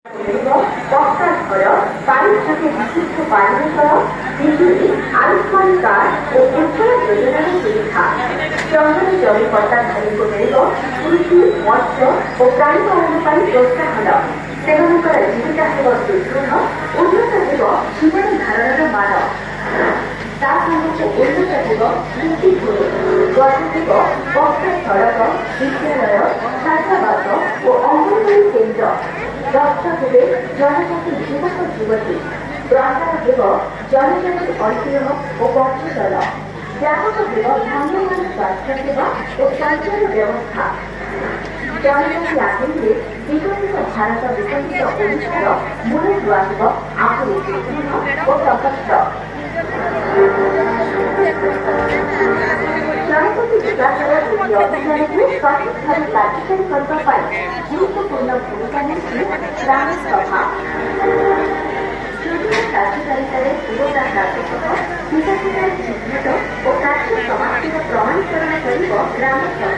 पक्का घर पारिश्रमिक विशिष्ट पानीय बिजुली आयुष्मान कार्ड और उज्ज्वला योजनार सुविधा जंगल जमी पट्टाधारी को मिल कृषि मत्स्य और प्राणीपालन प्रोत्साहन सेमानकर जीविका हेब सुदृढ़ उन्नत हेब जीवन धारण मान उन्नत हेब भित्तिभूमि गठ हेब पक्का सड़क विद्यालय छात्रावास और अंगनवाड़ी केन्द्र रक्त हेबे जनजाति युवक युवती प्रसार हेब जनजाति ऐतिह्य और पर्यटन व्यापक हेब भ्राम्यमान स्वास्थ्य सेवा और संचार व्यवस्था जनजाति आधीन विकसित भारत विकसित ओडिशार मूलदुआ हेब आहरी सुदृढ़ और सशक्त जनजाति विकासर ଏହି ଅଭିଯାନକୁ ସଠିକ୍ ଭାବେ କାର୍ଯ୍ୟକାରୀ କରିବା ପାଇଁ ଗୁରୁତ୍ୱପୂର୍ଣ୍ଣ ଭୂମିକା ନେଇଛି ଗ୍ରାମସଭା। ଯୋଜନା କାର୍ଯ୍ୟକାରିତାରେ ପୁରୋଗା କାର୍ଯ୍ୟକ୍ରମ ହିତାଧିକାରୀ ଚିହ୍ନଟ ଓ କାର୍ଯ୍ୟ ସମାପ୍ତିର ପ୍ରମାଣୀକରଣ କରିବ ଗ୍ରାମସଭା।